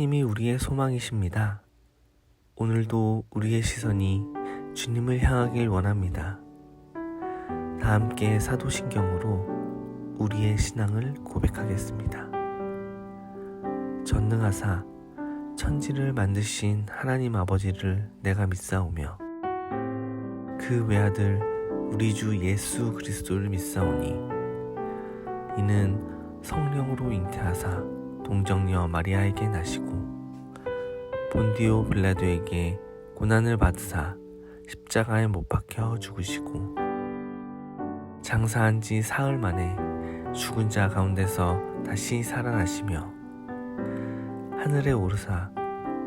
하나님이 우리의 소망이십니다. 오늘도 우리의 시선이 주님을 향하길 원합니다. 다 함께 사도신경으로 우리의 신앙을 고백하겠습니다. 전능하사 천지를 만드신 하나님 아버지를 내가 믿사오며 그 외아들 우리 주 예수 그리스도를 믿사오니 이는 성령으로 잉태하사 동정녀 마리아에게 나시고 본디오 빌라도에게 고난을 받으사 십자가에 못 박혀 죽으시고 장사한 지 사흘 만에 죽은 자 가운데서 다시 살아나시며 하늘에 오르사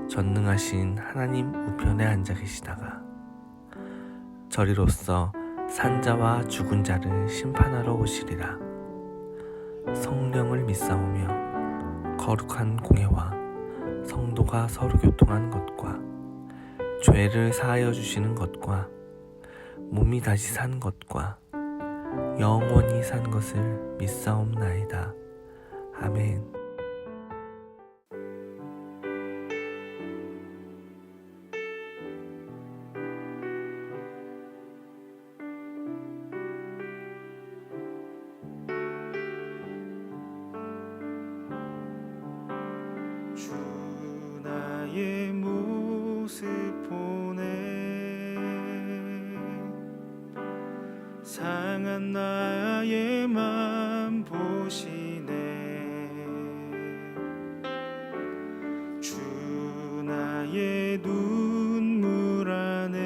전능하신 하나님 우편에 앉아 계시다가 저리로서 산자와 죽은 자를 심판하러 오시리라. 성령을 믿사오며 거룩한 공회와 성도가 서로 교통하는 것과 죄를 사하여 주시는 것과 몸이 다시 산 것과 영원히 산 것을 믿사옵나이다. 아멘. 주 나의 모습 보네 상한 나의 맘 보시네 주 나의 눈물 안에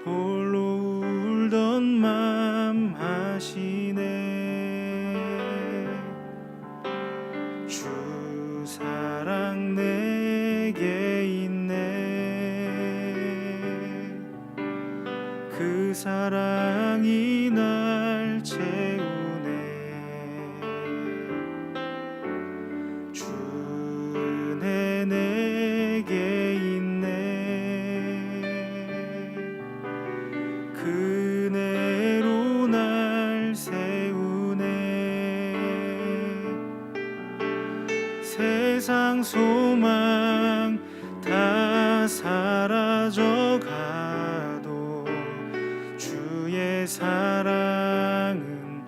홀로 울던 맘 아시네 주 사랑 내게 있네 그 사랑이 날 채우네 주 은혜 내게 있네 그 은혜로 날 세우네 세상 소망 다 사라져가도 주의 사랑은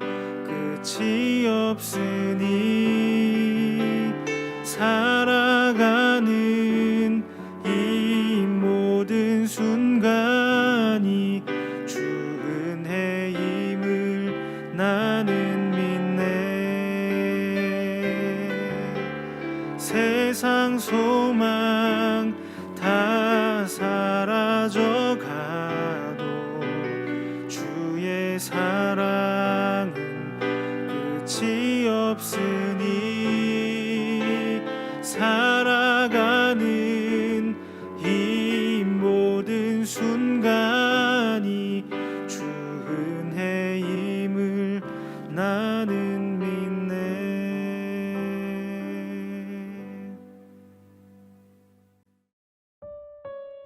끝이 없으니 살아가는 이 모든 순간이 주 은혜임을 나는 믿네 세상 소망 다 사라져가도 주의 사랑은 끝이 없으니 살아가는 이 모든 순간이 주 은혜임을 나는 믿네.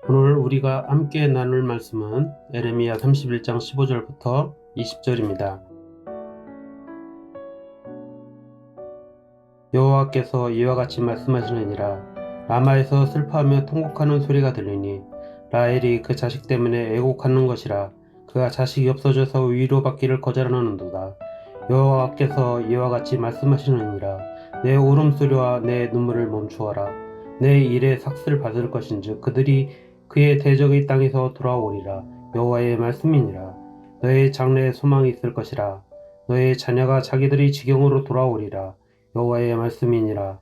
오늘 우리가 함께 나눌 말씀은 에레미야 31장 15절부터 20절입니다. 여호와께서 이와 같이 말씀하시느니라. 라마에서 슬퍼하며 통곡하는 소리가 들리니 라헬이 그 자식 때문에 애곡하는 것이라. 그가 자식이 없어져서 위로받기를 거절하는도다. 여호와께서 이와 같이 말씀하시느니라. 내 울음소리와 내 눈물을 멈추어라. 내 일에 삭슬 받을 것인즉 그들이 그의 대적의 땅에서 돌아오리라. 여호와의 말씀이니라. 너의 장래에 소망이 있을 것이라. 너의 자녀가 자기들의 지경으로 돌아오리라. 여호와의 말씀이니라.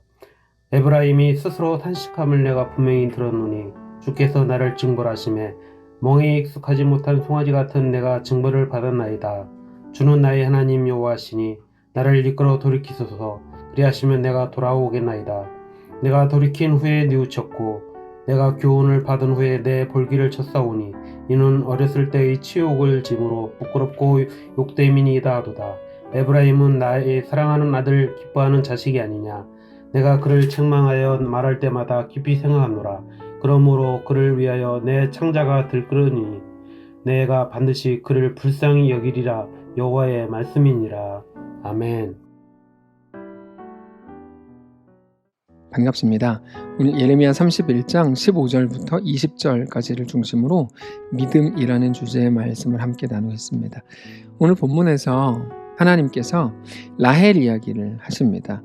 에브라임이 스스로 탄식함을 내가 분명히 들었노니 주께서 나를 징벌하심에 멍에 익숙하지 못한 송아지 같은 내가 징벌을 받았나이다. 주는 나의 하나님 여호와시니 나를 이끌어 돌이키소서. 그리하시면 내가 돌아오겠나이다. 내가 돌이킨 후에 뉘우쳤고 내가 교훈을 받은 후에 내 볼기를 쳤사오니 이는 어렸을 때의 치욕을 짐으로 부끄럽고 욕됨이니이다 하도다. 에브라임은 나의 사랑하는 아들 기뻐하는 자식이 아니냐. 내가 그를 책망하여 말할 때마다 깊이 생각하노라. 그러므로 그를 위하여 내 창자가 들끓으니 내가 반드시 그를 불쌍히 여기리라. 여호와의 말씀이니라. 아멘. 반갑습니다. 오늘 예레미야 31장 15절부터 20절까지를 중심으로 믿음이라는 주제의 말씀을 함께 나누겠습니다. 오늘 본문에서 하나님께서 라헬 이야기를 하십니다.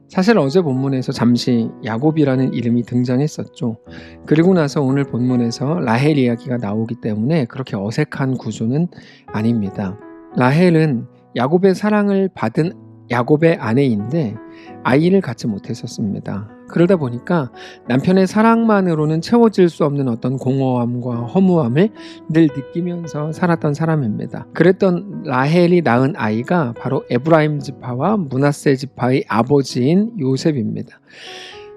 사실 어제 본문에서 잠시 야곱이라는 이름이 등장했었죠. 그리고 나서 오늘 본문에서 라헬 이야기가 나오기 때문에 그렇게 어색한 구조는 아닙니다. 라헬은 야곱의 사랑을 받은 야곱의 아내인데 아이를 갖지 못했었습니다. 그러다 보니까 남편의 사랑만으로는 채워질 수 없는 어떤 공허함과 허무함을 늘 느끼면서 살았던 사람입니다. 그랬던 라헬이 낳은 아이가 바로 에브라임 지파와 므낫세 지파의 아버지인 요셉입니다.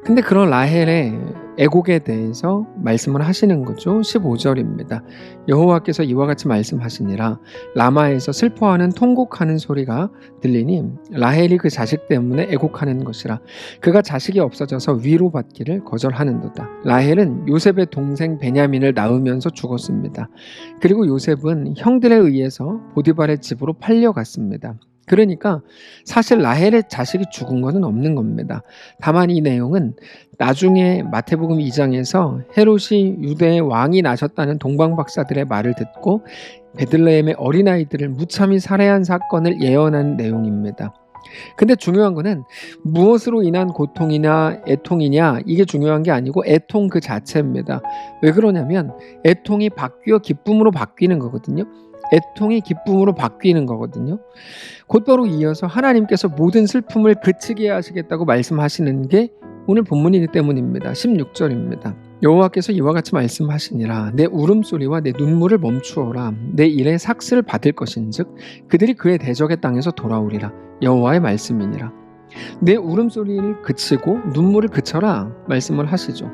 근데 그런 라헬의 애곡에 대해서 말씀을 하시는 거죠. 15절입니다. 여호와께서 이와 같이 말씀하시니라. 라마에서 슬퍼하는 통곡하는 소리가 들리니 라헬이 그 자식 때문에 애곡하는 것이라. 그가 자식이 없어져서 위로받기를 거절하는도다. 라헬은 요셉의 동생 베냐민을 낳으면서 죽었습니다. 그리고 요셉은 형들에 의해서 보디발의 집으로 팔려갔습니다. 그러니까 사실 라헬의 자식이 죽은 것은 없는 겁니다. 다만 이 내용은 나중에 마태복음 2장에서 헤롯이 유대의 왕이 나셨다는 동방박사들의 말을 듣고 베들레헴의 어린아이들을 무참히 살해한 사건을 예언한 내용입니다. 근데 중요한 거는 무엇으로 인한 고통이냐 애통이냐 이게 중요한 게 아니고 애통 그 자체입니다. 왜 그러냐면 애통이 바뀌어 기쁨으로 바뀌는 거거든요. 애통이 기쁨으로 바뀌는 거거든요. 곧바로 이어서 하나님께서 모든 슬픔을 그치게 하시겠다고 말씀하시는 게 오늘 본문이기 때문입니다. 16절입니다. 여호와께서 이와 같이 말씀하시니라. 내 울음소리와 내 눈물을 멈추어라. 내 일에 삭슬을 받을 것인즉 그들이 그의 대적의 땅에서 돌아오리라. 여호와의 말씀이니라. 내 울음소리를 그치고 눈물을 그쳐라 말씀을 하시죠.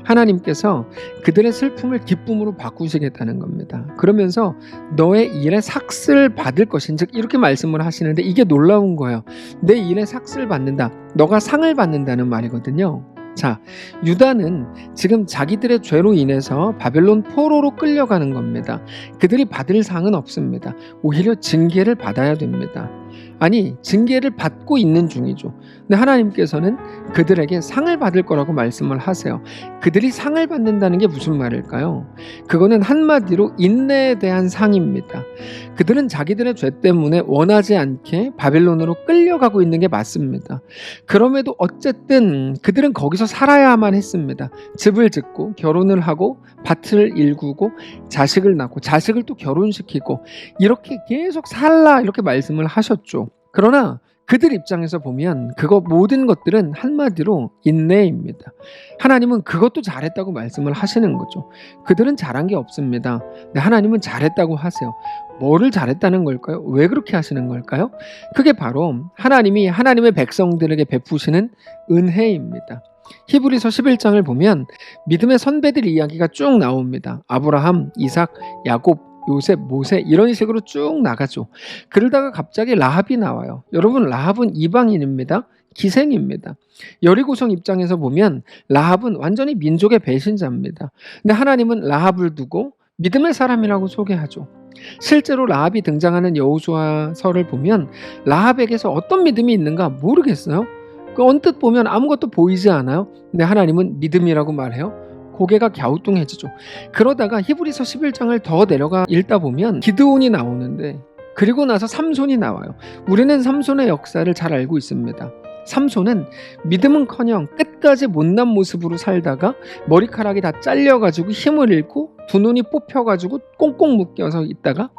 하나님께서 그들의 슬픔을 기쁨으로 바꾸시겠다는 겁니다. 그러면서 너의 일에 삭슬을 받을 것인즉 이렇게 말씀을 하시는데 이게 놀라운 거예요. 내 일에 삭슬을 받는다. 너가 상을 받는다는 말이거든요. 자, 유다는 지금 자기들의 죄로 인해서 바벨론 포로로 끌려가는 겁니다. 그들이 받을 상은 없습니다. 오히려 징계를 받아야 됩니다. 아니, 징계를 받고 있는 중이죠. 근데 하나님께서는 그들에게 상을 받을 거라고 말씀을 하세요. 그들이 상을 받는다는 게 무슨 말일까요? 그거는 한마디로 인내에 대한 상입니다. 그들은 자기들의 죄 때문에 원하지 않게 바벨론으로 끌려가고 있는 게 맞습니다. 그럼에도 어쨌든 그들은 거기서 살아야만 했습니다. 집을 짓고 결혼을 하고 밭을 일구고 자식을 낳고 자식을 또 결혼시키고 이렇게 계속 살라 이렇게 말씀을 하셨죠. 그러나 그들 입장에서 보면 그거 모든 것들은 한마디로 인내입니다. 하나님은 그것도 잘했다고 말씀을 하시는 거죠. 그들은 잘한 게 없습니다. 근데 하나님은 잘했다고 하세요. 뭐를 잘했다는 걸까요? 왜 그렇게 하시는 걸까요? 그게 바로 하나님이 하나님의 백성들에게 베푸시는 은혜입니다. 히브리서 11장을 보면 믿음의 선배들 이야기가 쭉 나옵니다. 아브라함, 이삭, 야곱, 요셉, 모세 이런 식으로 쭉 나가죠. 그러다가 갑자기 라합이 나와요. 여러분, 라합은 이방인입니다. 기생입니다. 여리고성 입장에서 보면 라합은 완전히 민족의 배신자입니다. 근데 하나님은 라합을 두고 믿음의 사람이라고 소개하죠. 실제로 라합이 등장하는 여호수아서를 보면 라합에게서 어떤 믿음이 있는가 모르겠어요. 언뜻 보면 아무것도 보이지 않아요. 근데 하나님은 믿음이라고 말해요. 고개가 갸우뚱해지죠. 그러다가 히브리서 11장을 더 내려가 읽다 보면 기드온이 나오는데 그리고 나서 삼손이 나와요. 우리는 삼손의 역사를 잘 알고 있습니다. 삼손은 믿음은커녕 끝까지 못난 모습으로 살다가 머리카락이 다 잘려가지고 힘을 잃고 두 눈이 뽑혀가지고 꽁꽁 묶여서 있다가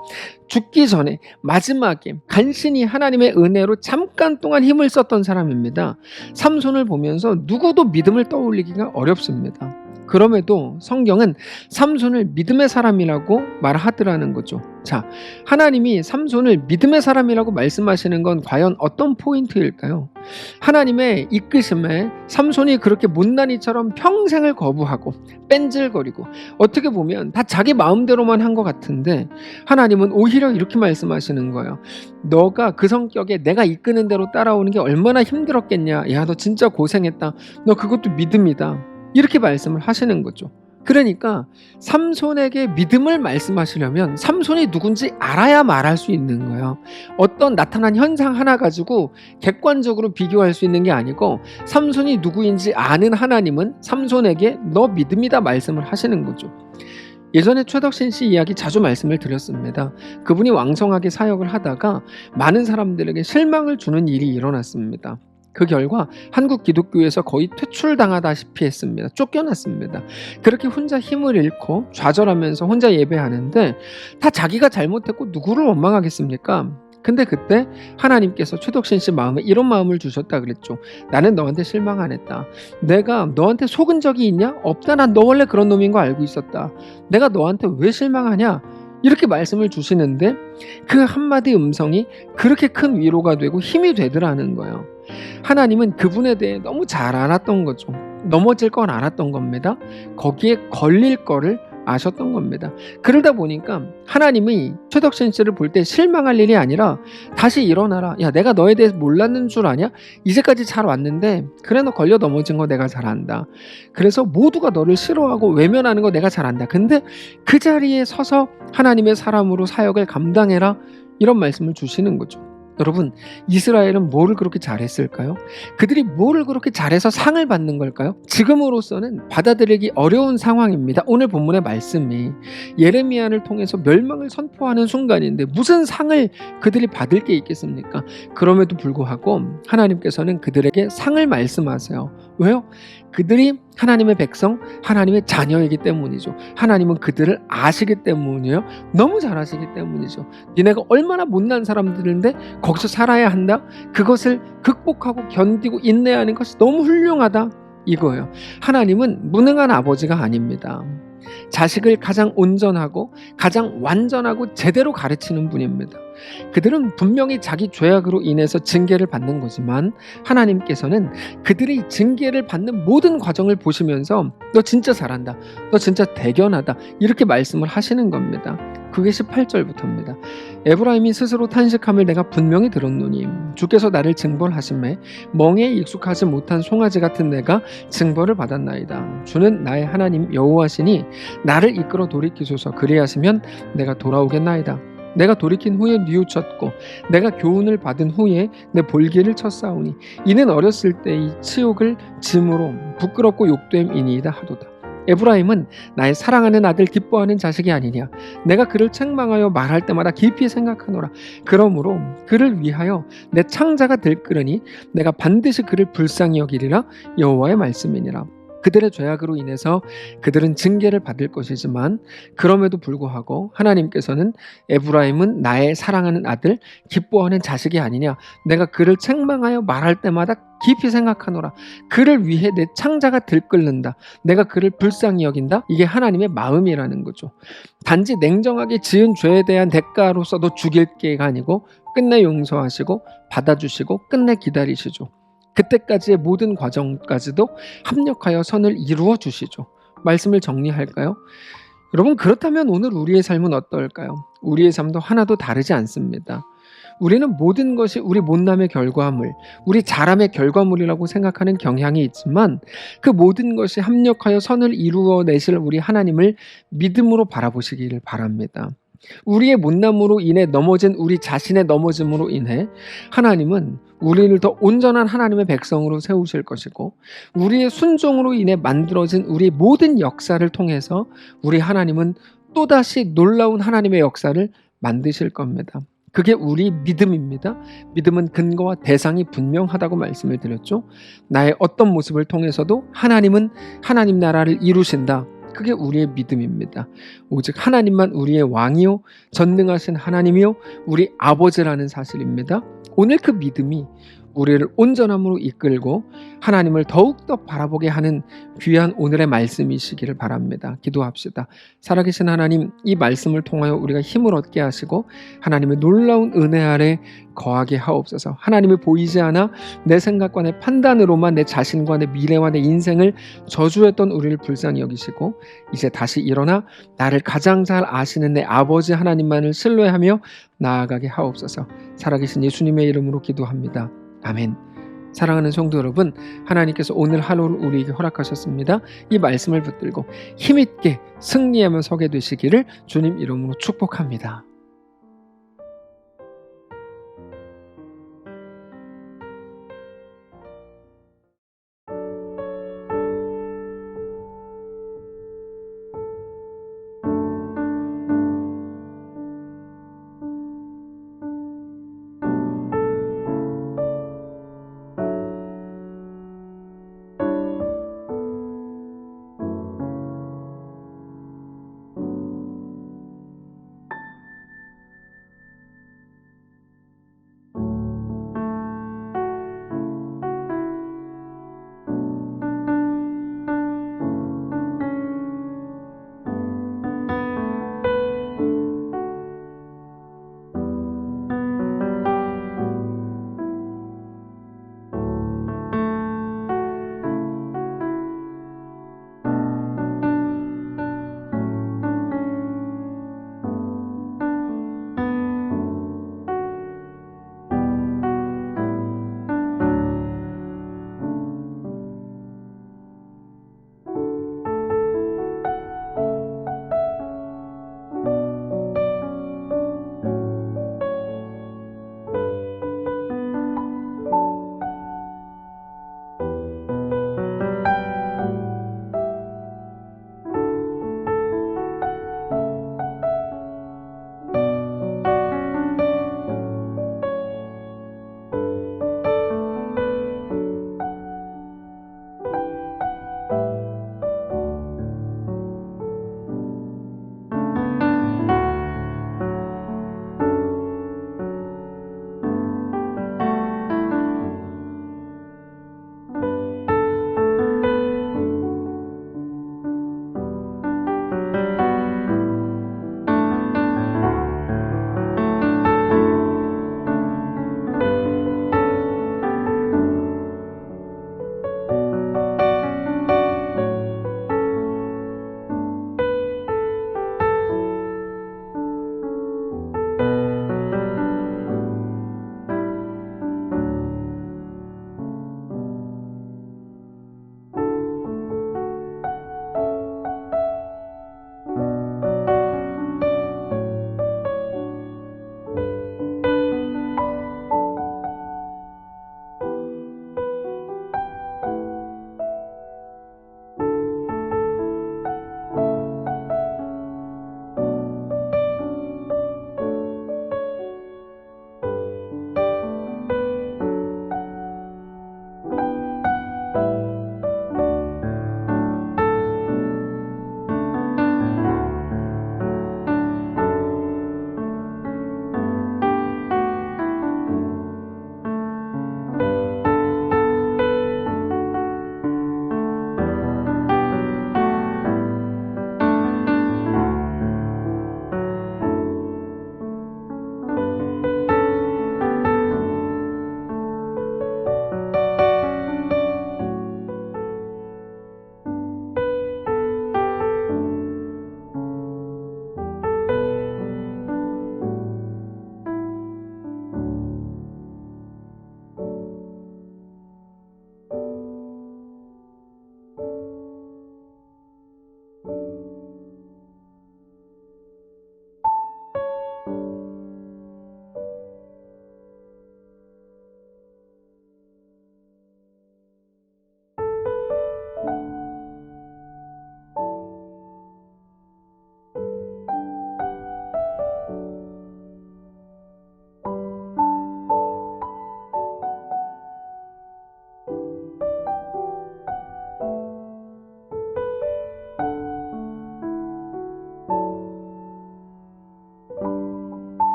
죽기 전에 마지막에 간신히 하나님의 은혜로 잠깐 동안 힘을 썼던 사람입니다. 삼손을 보면서 누구도 믿음을 떠올리기가 어렵습니다. 그럼에도 성경은 삼손을 믿음의 사람이라고 말하더라는 거죠. 자, 하나님이 삼손을 믿음의 사람이라고 말씀하시는 건 과연 어떤 포인트일까요? 하나님의 이끄심에 삼손이 그렇게 못난이처럼 평생을 거부하고 뺀질거리고 어떻게 보면 다 자기 마음대로만 한 것 같은데 하나님은 오히려 이렇게 말씀하시는 거예요. 너가 그 성격에 내가 이끄는 대로 따라오는 게 얼마나 힘들었겠냐. 야, 너 진짜 고생했다. 너 그것도 믿음이다. 이렇게 말씀을 하시는 거죠. 그러니까 삼손에게 믿음을 말씀하시려면 삼손이 누군지 알아야 말할 수 있는 거예요. 어떤 나타난 현상 하나 가지고 객관적으로 비교할 수 있는 게 아니고 삼손이 누구인지 아는 하나님은 삼손에게 너 믿음이다 말씀을 하시는 거죠. 예전에 최덕신 씨 이야기 자주 말씀을 드렸습니다. 그분이 왕성하게 사역을 하다가 많은 사람들에게 실망을 주는 일이 일어났습니다. 그 결과 한국 기독교에서 거의 퇴출당하다시피 했습니다. 쫓겨났습니다. 그렇게 혼자 힘을 잃고 좌절하면서 혼자 예배하는데 다 자기가 잘못했고 누구를 원망하겠습니까? 근데 그때 하나님께서 최덕신 씨 마음에 이런 마음을 주셨다 그랬죠. 나는 너한테 실망 안 했다. 내가 너한테 속은 적이 있냐? 없다. 난 너 원래 그런 놈인 거 알고 있었다. 내가 너한테 왜 실망하냐? 이렇게 말씀을 주시는데 그 한마디 음성이 그렇게 큰 위로가 되고 힘이 되더라는 거예요. 하나님은 그분에 대해 너무 잘 알았던 거죠. 넘어질 건 알았던 겁니다. 거기에 걸릴 거를 아셨던 겁니다. 그러다 보니까 하나님이 최덕신 씨를 볼 때 실망할 일이 아니라 다시 일어나라. 야, 내가 너에 대해서 몰랐는 줄 아냐? 이제까지 잘 왔는데 그래 너 걸려 넘어진 거 내가 잘 안다. 그래서 모두가 너를 싫어하고 외면하는 거 내가 잘 안다. 근데 그 자리에 서서 하나님의 사람으로 사역을 감당해라. 이런 말씀을 주시는 거죠. 여러분, 이스라엘은 뭐를 그렇게 잘했을까요? 그들이 뭐를 그렇게 잘해서 상을 받는 걸까요? 지금으로서는 받아들이기 어려운 상황입니다. 오늘 본문의 말씀이 예레미야를 통해서 멸망을 선포하는 순간인데 무슨 상을 그들이 받을 게 있겠습니까? 그럼에도 불구하고 하나님께서는 그들에게 상을 말씀하세요. 왜요? 그들이 하나님의 백성, 하나님의 자녀이기 때문이죠. 하나님은 그들을 아시기 때문이에요. 너무 잘 아시기 때문이죠. 니네가 얼마나 못난 사람들인데 거기서 살아야 한다? 그것을 극복하고 견디고 인내하는 것이 너무 훌륭하다. 이거예요. 하나님은 무능한 아버지가 아닙니다. 자식을 가장 온전하고 가장 완전하고 제대로 가르치는 분입니다. 그들은 분명히 자기 죄악으로 인해서 징계를 받는 거지만 하나님께서는 그들이 징계를 받는 모든 과정을 보시면서 너 진짜 잘한다. 너 진짜 대견하다. 이렇게 말씀을 하시는 겁니다. 그게 18절부터입니다. 에브라임이 스스로 탄식함을 내가 분명히 들었노니 주께서 나를 징벌하심에 멍에에 익숙하지 못한 송아지 같은 내가 징벌을 받았나이다. 주는 나의 하나님 여호와시니 나를 이끌어 돌이키소서. 그리하시면 내가 돌아오겠나이다. 내가 돌이킨 후에 뉘우쳤고 내가 교훈을 받은 후에 내 볼기를 쳤사오니 이는 어렸을 때의 치욕을 짐으로 부끄럽고 욕됨이니이다 하도다. 에브라임은 나의 사랑하는 아들 기뻐하는 자식이 아니냐. 내가 그를 책망하여 말할 때마다 깊이 생각하노라. 그러므로 그를 위하여 내 창자가 들끓으니 내가 반드시 그를 불쌍히 여기리라. 여호와의 말씀이니라. 그들의 죄악으로 인해서 그들은 징계를 받을 것이지만 그럼에도 불구하고 하나님께서는 에브라임은 나의 사랑하는 아들 기뻐하는 자식이 아니냐. 내가 그를 책망하여 말할 때마다 깊이 생각하노라. 그를 위해 내 창자가 들끓는다. 내가 그를 불쌍히 여긴다. 이게 하나님의 마음이라는 거죠. 단지 냉정하게 지은 죄에 대한 대가로서 너 죽일 게가 아니고 끝내 용서하시고 받아주시고 끝내 기다리시죠. 그때까지의 모든 과정까지도 합력하여 선을 이루어 주시죠. 말씀을 정리할까요? 여러분, 그렇다면 오늘 우리의 삶은 어떨까요? 우리의 삶도 하나도 다르지 않습니다. 우리는 모든 것이 우리 못남의 결과물, 우리 잘함의 결과물이라고 생각하는 경향이 있지만 그 모든 것이 합력하여 선을 이루어내실 우리 하나님을 믿음으로 바라보시기를 바랍니다. 우리의 못남으로 인해 넘어진 우리 자신의 넘어짐으로 인해 하나님은 우리를 더 온전한 하나님의 백성으로 세우실 것이고 우리의 순종으로 인해 만들어진 우리 모든 역사를 통해서 우리 하나님은 또다시 놀라운 하나님의 역사를 만드실 겁니다. 그게 우리 믿음입니다. 믿음은 근거와 대상이 분명하다고 말씀을 드렸죠. 나의 어떤 모습을 통해서도 하나님은 하나님 나라를 이루신다. 그게 우리의 믿음입니다. 오직 하나님만 우리의 왕이요 전능하신 하나님이요 우리 아버지라는 사실입니다. 오늘 그 믿음이 우리를 온전함으로 이끌고 하나님을 더욱더 바라보게 하는 귀한 오늘의 말씀이시기를 바랍니다. 기도합시다. 살아계신 하나님, 이 말씀을 통하여 우리가 힘을 얻게 하시고 하나님의 놀라운 은혜 아래 거하게 하옵소서. 하나님이 보이지 않아 내 생각과 내 판단으로만 내 자신과 내 미래와 내 인생을 저주했던 우리를 불쌍히 여기시고 이제 다시 일어나 나를 가장 잘 아시는 내 아버지 하나님만을 신뢰하며 나아가게 하옵소서. 살아계신 예수님의 이름으로 기도합니다. 아멘. 사랑하는 성도 여러분, 하나님께서 오늘 하루를 우리에게 허락하셨습니다. 이 말씀을 붙들고 힘있게 승리하며 서게 되시기를 주님 이름으로 축복합니다.